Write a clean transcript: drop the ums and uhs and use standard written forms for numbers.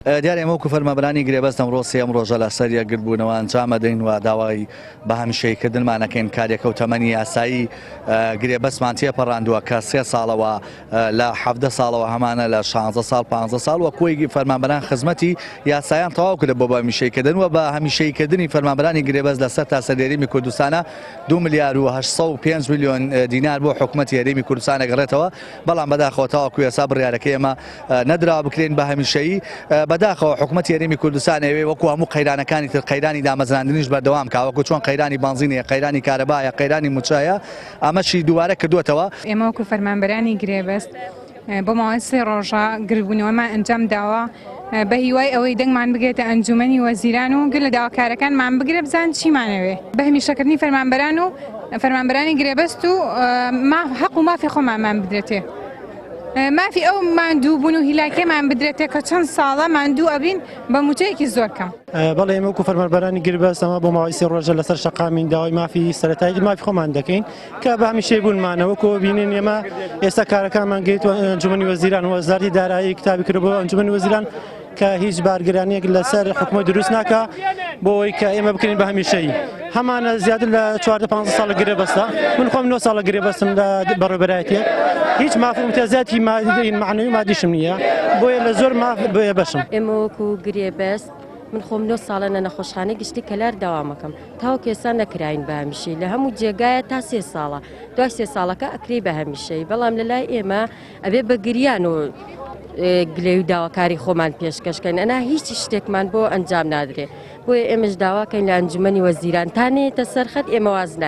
دیارە ئێمە وەکو فەرمانبەرانی گرێبەست ئەمڕۆ سێم ڕۆژە لەسەر یەکگرتبوونەوە ئەنجام ئەدەین و داوای بەهەمیشەیکردنمانەکەین کارێکە و تەمەنی یاسایی گرێبەستمان تێپەڕاندووە کە 3 ساڵەوە لە 17 ساڵەوە هەمانە لە 16 ساڵ 15 ساڵ وە کۆی فەرمانبەران خزمەتی یاسایان تەواو کردە بۆ بەهەمیشەیکردن و بە هەمیشەیکردنی فەرمانبەرانی گرێبەست لەسەر تاسە هێرمی کوردستانە 2 ملیار و 805 میلیۆن دینار بۆ حکوومەتی هێرمی کوردستان ئەگەڕێتەوە بەڵام بەداخەوە تاواکو یاسا بڕیارەکەی ئێمە نەدراوە بکرێن بە هەمیشەیی بەداخەوە حکوومەتی هێرمی کوردستان ئەوێ وەکو هەموو قەیرانەکانی تر قەیرانی دامەزراندنیش بەردەوام کا وەکو چۆن قەیرانی بانزینە قەیرانی کارەبایە قەیرانی موچایە ئەمەشی دووارە کردووەتەوە. ئێمە وەکو فەرمانبەرانی گرێبەست بۆ ماوەی 3 ڕۆژە گرتبوونەوەمان ئەنجام داوە بە هیوای ئەوەی دەنگمان بگرێتە ئەنجومەنی وەزیران و گەل لە داواکارەکانمان بگرێ بزان چیمانەوێ بە هەمیشەکردنی فەرمانبەران و فەرمانبەرانی گرێبەست و حەق و مافی خۆمانمان بدرێتێ. مافی ئەو ماندوو بوون و هیلاکێمان بدرێتێ کە چەند ساڵە ماندوو ئەبین بە موچەیەکی زۆر کەم. بەڵێ ئێمە وەکو فەرمانبەرانی گرێبەست ئەمە بۆ ماوەی 3 ڕۆژە لەسەر شەقامین داوای مافی سەرەتایی مافی خۆمان دەکەین کە بە هەمیشەی بوونمانەوە کۆ بینین ئێمە ئێستا کارەکانمان گەیتوە ئەنجومەنی وەزیران و وەزارەتی دارایی کتابی کردبووە ئەنجومەنی وەزیران کە هیچ بارگرانیەک لەسەر حکومەت دروست ناکە بۆ ئەوەی کە ئێمە بکەین بە هەمیشەیی هەمانە زیاتر لە 14-15 ساڵە گرێبەستە من خۆم 9 ساڵە گرێبەستم لە بەڕێوەبەرایەتێک هیچ مافی امتیازاتی معنەوی مادیشم نییە بۆیە لە زۆر ماف بەشم. ئێمە وەکو گرێبەست من خۆم 9 ساڵە نەخۆشخانە گشتی کەلار داوامەکەم تاوەکو ئێستا نەکراین بە هەمیشەی لە هەموو جێگایە تا 3 ساڵە دوای 3 ساڵەکە ئەکرێ بە هەمیشەی بەڵام لەلای ئێمە ئەبێ بە گریان و گلێ و داواکاری خۆمان پێشکەشکەین ئەنا هیچ شتێکمان بۆ ئەنجام نادرێ بۆیە ئێمەش داواکەین لە ئەنجومەنی وەزیران تانێتە سەرخەت ئێمە واز